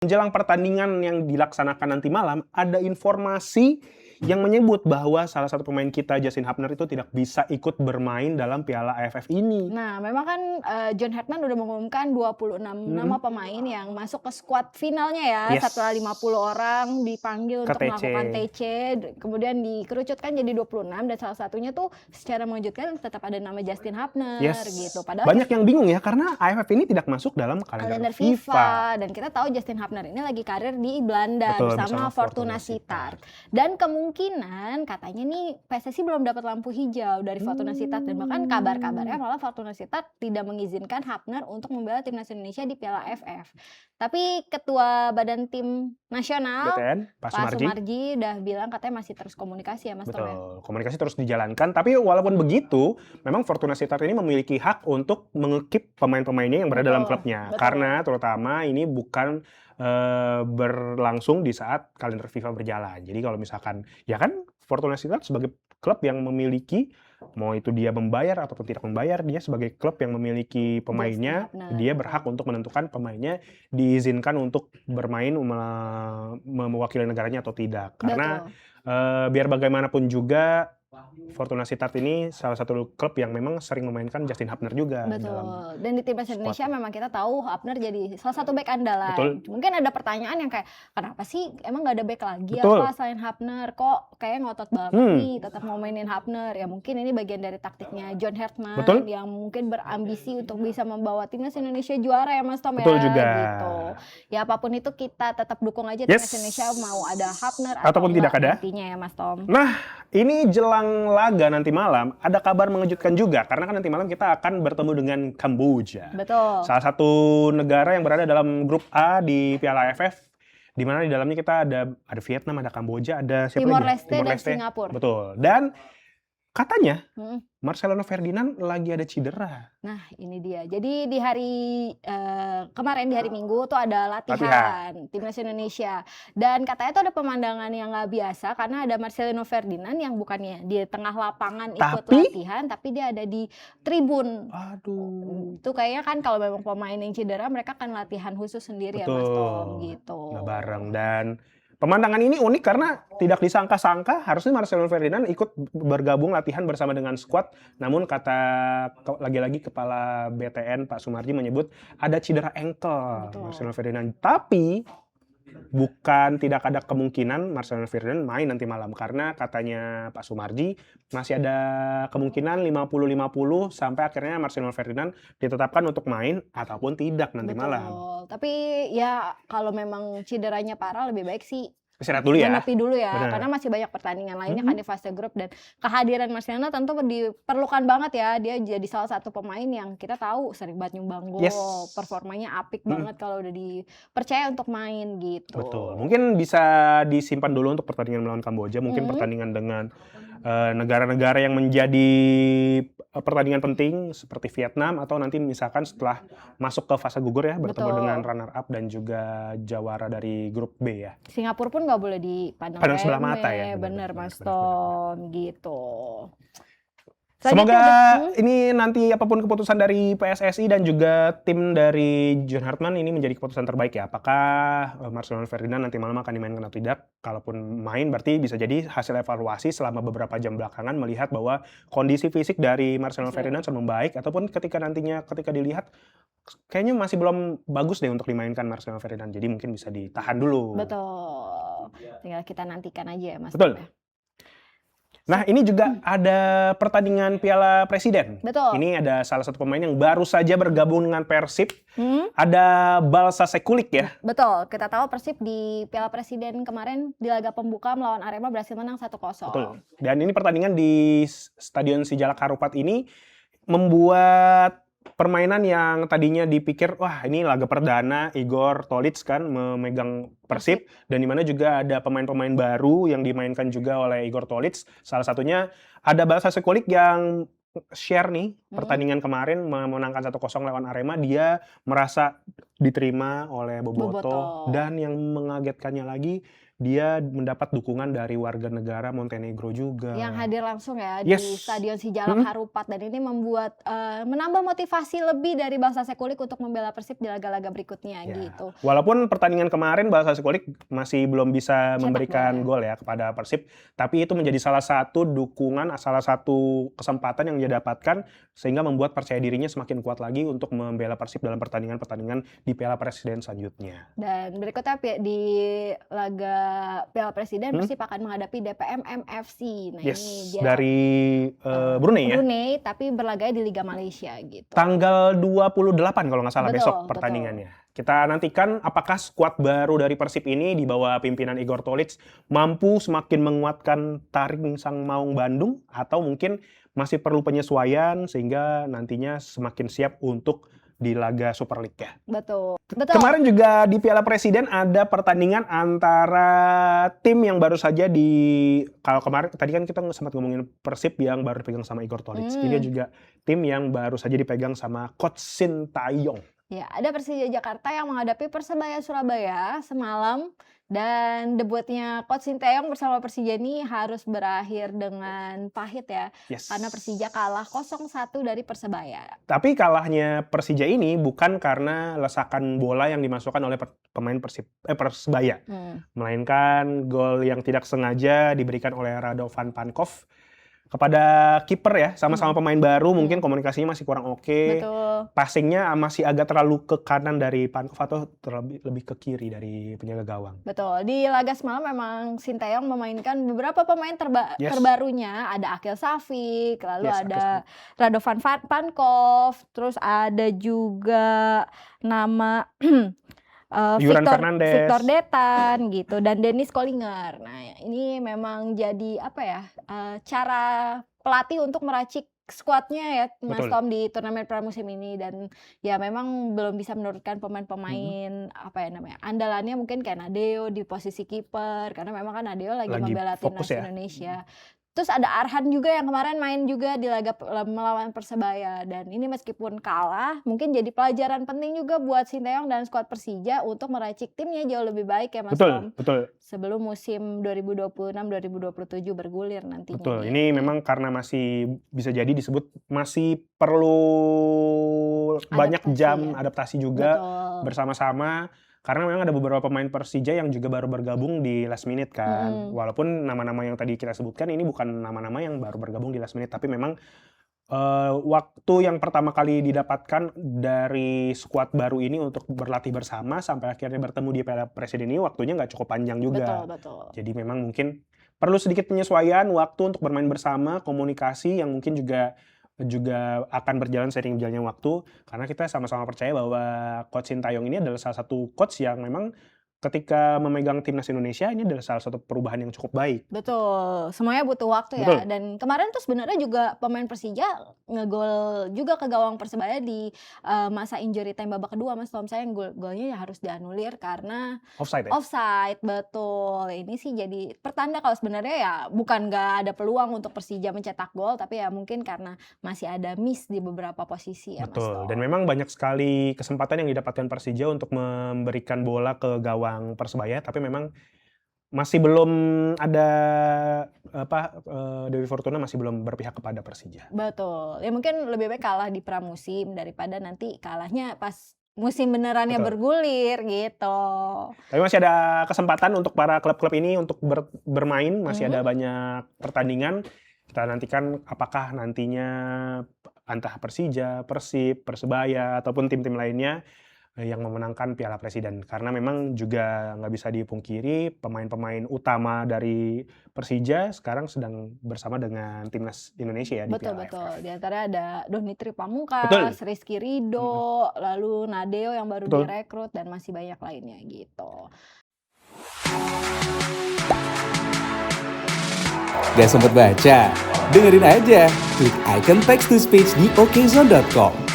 Menjelang pertandingan yang dilaksanakan nanti malam, ada informasi yang menyebut bahwa salah satu pemain kita, Justin Hubner, itu tidak bisa ikut bermain dalam Piala AFF ini. Nah, memang kan John Hartman udah mengumumkan 26 nama pemain yang masuk ke skuad finalnya ya. Yes. Setelah 50 orang dipanggil Ke untuk TC. melakukan TC, kemudian dikerucutkan jadi 26 dan salah satunya tuh secara mengejutkan tetap ada nama Justin Hubner gitu. Padahal banyak yang bingung ya karena AFF ini tidak masuk dalam kalender FIFA. Dan kita tahu Justin Hubner ini lagi karir di Belanda. Betul, bersama Fortuna Sittard. Dan kemungkinan katanya nih PSSI belum dapat lampu hijau dari Fortuna Sittard, dan bahkan kabarnya malah Fortuna Sittard tidak mengizinkan Hubner untuk membela timnas Indonesia di Piala AFF. Tapi ketua badan tim nasional BTN, Pak Sumarji udah bilang katanya masih terus komunikasi ya Mas Tom ya. Betul, komunikasi terus dijalankan. Tapi walaupun begitu, memang Fortuna Sittard ini memiliki hak untuk mengekip pemain-pemainnya yang berada dalam klubnya. Karena terutama ini bukan berlangsung di saat kalender FIFA berjalan. Jadi kalau misalkan, ya kan Fortuna Sittard sebagai klub yang memiliki, mau itu dia membayar ataupun tidak membayar, dia sebagai klub yang memiliki pemainnya, dia berhak untuk menentukan pemainnya diizinkan untuk bermain mewakili negaranya atau tidak. Karena biar bagaimanapun juga Fortuna Sittard ini salah satu klub yang memang sering memainkan Justin Hubner juga. Betul. Dan di timnas Indonesia memang kita tahu Hubner jadi salah satu bek andalan. Mungkin ada pertanyaan yang kayak, kenapa sih emang gak ada bek lagi apa selain Hubner? Kok kayak ngotot banget nih tetap mau mainin Hubner? Ya mungkin ini bagian dari taktiknya John Hartman yang mungkin berambisi untuk bisa membawa timnas Indonesia juara ya Mas Tom ya. Gitu. Ya apapun itu kita tetap dukung aja timnas Indonesia, mau ada Hubner ataupun tidak ada nantinya ya Mas Tom. Nah, ini jelang laga nanti malam ada kabar mengejutkan juga karena kan nanti malam kita akan bertemu dengan Kamboja. Betul. Salah satu negara yang berada dalam grup A di Piala AFF, di mana di dalamnya kita ada Vietnam, ada Kamboja, ada siapa Timor lagi? Leste dan Singapura. Betul. Dan katanya Marcelo Ferdinand lagi ada cedera. Nah ini dia. Jadi di hari kemarin di hari Minggu tuh ada latihan timnas Indonesia. Dan katanya tuh ada pemandangan yang nggak biasa karena ada Marcelino Ferdinand yang bukannya di tengah lapangan ikut latihan, tapi dia ada di tribun. Aduh. Itu kayaknya kan kalau memang pemain yang cedera mereka kan latihan khusus sendiri ya Mas Tom gitu. Nggak bareng. Dan pemandangan ini unik karena tidak disangka-sangka harusnya Marcelo Ferdinand ikut bergabung latihan bersama dengan skuad. Namun kata lagi-lagi kepala BTN Pak Sumarji menyebut ada cedera ankle Marcelo Ferdinand. Tapi tidak ada kemungkinan Marcelo Ferdinand main nanti malam karena katanya Pak Sumarji masih ada kemungkinan 50-50 sampai akhirnya Marcelo Ferdinand ditetapkan untuk main ataupun tidak nanti malam. Tapi ya kalau memang cederanya parah lebih baik sih istirahat dulu ya. Menepi dulu ya, karena masih banyak pertandingan lainnya kan di fase grup, dan kehadiran Marcelino tentu diperlukan banget ya. Dia jadi salah satu pemain yang kita tahu sering banget nyumbang gol, performanya apik banget kalau udah dipercaya untuk main gitu. Betul. Mungkin bisa disimpan dulu untuk pertandingan melawan Kamboja, mungkin pertandingan dengan negara-negara yang menjadi pertandingan penting seperti Vietnam, atau nanti misalkan setelah masuk ke fase gugur ya bertemu dengan runner up dan juga jawara dari grup B ya. Singapura pun nggak boleh dipandang sebelah mata ya. Bener Mas Tom gitu. Semoga ini nanti apapun keputusan dari PSSI dan juga tim dari John Hartman ini menjadi keputusan terbaik ya. Apakah Marcelo Ferdinand nanti malam akan dimainkan atau tidak? Kalaupun main berarti bisa jadi hasil evaluasi selama beberapa jam belakangan melihat bahwa kondisi fisik dari Marcelo Ferdinand sudah membaik, ataupun ketika dilihat kayaknya masih belum bagus deh untuk dimainkan Marcelo Ferdinand. Jadi mungkin bisa ditahan dulu. Betul. Tinggal kita nantikan aja ya Mas. Betul. Nah ini juga ada pertandingan Piala Presiden. Betul. Ini ada salah satu pemain yang baru saja bergabung dengan Persib. Ada Balsa Sekulik ya. Betul. Kita tahu Persib di Piala Presiden kemarin di laga pembuka melawan Arema berhasil menang 1-0. Betul. Dan ini pertandingan di Stadion Sijalak Harupat ini membuat permainan yang tadinya dipikir wah ini laga perdana Igor Tolic kan memegang Persib, dan dimana juga ada pemain-pemain baru yang dimainkan juga oleh Igor Tolic. Salah satunya ada Balsa Sekulik yang share nih pertandingan kemarin memenangkan 1-0 lawan Arema. Dia merasa diterima oleh Boboto. Dan yang mengagetkannya lagi dia mendapat dukungan dari warga negara Montenegro juga. Yang hadir langsung ya di Stadion Sijalak Harupat, dan ini membuat menambah motivasi lebih dari Bangsa Sekulik untuk membela Persib di laga-laga berikutnya gitu. Walaupun pertandingan kemarin Bangsa Sekulik masih belum bisa memberikan gol ya kepada Persib, tapi itu menjadi salah satu dukungan, salah satu kesempatan yang dia dapatkan sehingga membuat percaya dirinya semakin kuat lagi untuk membela Persib dalam pertandingan-pertandingan di Piala Presiden selanjutnya. Dan berikutnya di laga Piala Presiden Persib akan menghadapi DPM MFC. Nah, ini dia dari Brunei ya. Brunei, tapi berlaga di Liga Malaysia gitu. Tanggal 28 kalau nggak salah besok pertandingannya. Kita nantikan apakah skuad baru dari Persib ini di bawah pimpinan Igor Tolić mampu semakin menguatkan taring Sang Maung Bandung, atau mungkin masih perlu penyesuaian sehingga nantinya semakin siap untuk di laga Super League ya. Betul. Kemarin juga di Piala Presiden ada pertandingan antara tim yang baru saja kalau kemarin tadi kan kita sempat ngomongin Persib yang baru dipegang sama Igor Tolić. Ini juga tim yang baru saja dipegang sama Coach Sintayong. Ya, ada Persija Jakarta yang menghadapi Persebaya Surabaya semalam, dan debutnya Coach Sintayong bersama Persija ini harus berakhir dengan pahit ya. Karena Persija kalah 0-1 dari Persebaya. Tapi kalahnya Persija ini bukan karena lesakan bola yang dimasukkan oleh pemain Persebaya. Melainkan gol yang tidak sengaja diberikan oleh Radovan Pankov kepada kiper ya, sama-sama pemain baru, mungkin komunikasinya masih kurang oke. Passingnya masih agak terlalu ke kanan dari Pankov atau lebih ke kiri dari penjaga gawang. Betul, di laga semalam memang Sintayong memainkan beberapa pemain terbarunya. Ada Akil Safik, lalu ada Radovan Pankov, terus ada juga nama Victor Detan gitu, dan Dennis Kollinger. Nah, ini memang jadi cara pelatih untuk meracik skuadnya ya, Mas Tom, di turnamen pramusim ini. Dan ya memang belum bisa menurunkan pemain-pemain andalannya, mungkin kayak Nadeo di posisi kiper, karena memang kan Nadeo lagi membela timnas Indonesia. Terus ada Arhan juga yang kemarin main juga di laga melawan Persebaya, dan ini meskipun kalah mungkin jadi pelajaran penting juga buat Sintayong dan skuad Persija untuk meracik timnya jauh lebih baik ya Mas Tom. Sebelum musim 2026-2027 bergulir nantinya. Betul. Ini memang karena masih bisa jadi disebut masih perlu banyak jam adaptasi juga bersama-sama. Karena memang ada beberapa pemain Persija yang juga baru bergabung di last minute kan. Walaupun nama-nama yang tadi kita sebutkan ini bukan nama-nama yang baru bergabung di last minute, tapi memang waktu yang pertama kali didapatkan dari skuad baru ini untuk berlatih bersama sampai akhirnya bertemu di Piala Presiden ini waktunya nggak cukup panjang juga. Jadi memang mungkin perlu sedikit penyesuaian waktu untuk bermain bersama, komunikasi yang mungkin juga akan berjalan seiring berjalannya waktu, karena kita sama-sama percaya bahwa Coach Sintayong ini adalah salah satu coach yang memang ketika memegang timnas Indonesia ini adalah salah satu perubahan yang cukup baik. Betul, semuanya butuh waktu ya. Dan kemarin tuh sebenarnya juga pemain Persija ngegol juga ke gawang Persebaya di masa injury time babak kedua, Mas Tom. Sayang golnya ya harus dianulir karena offside. Betul. Ini sih jadi pertanda kalau sebenarnya ya bukan nggak ada peluang untuk Persija mencetak gol, tapi ya mungkin karena masih ada miss di beberapa posisi ya, Mas Tom. Dan memang banyak sekali kesempatan yang didapatkan Persija untuk memberikan bola ke gawang Persebaya, tapi memang masih belum ada Dewi Fortuna masih belum berpihak kepada Persija. Betul. Ya mungkin lebih baik kalah di pramusim daripada nanti kalahnya pas musim benerannya bergulir gitu. Tapi masih ada kesempatan untuk para klub-klub ini untuk bermain, masih ada banyak pertandingan. Kita nantikan apakah nantinya entah Persija, Persib, Persebaya ataupun tim-tim lainnya yang memenangkan Piala Presiden, karena memang juga nggak bisa dipungkiri pemain-pemain utama dari Persija sekarang sedang bersama dengan timnas Indonesia ya di Piala AFF. Di antara ada Donitri Pamungkas, Rizky Ridho, lalu Nadeo yang baru direkrut, dan masih banyak lainnya gitu. Gak sempet baca? Dengerin aja, klik icon text to speech di okezone.com.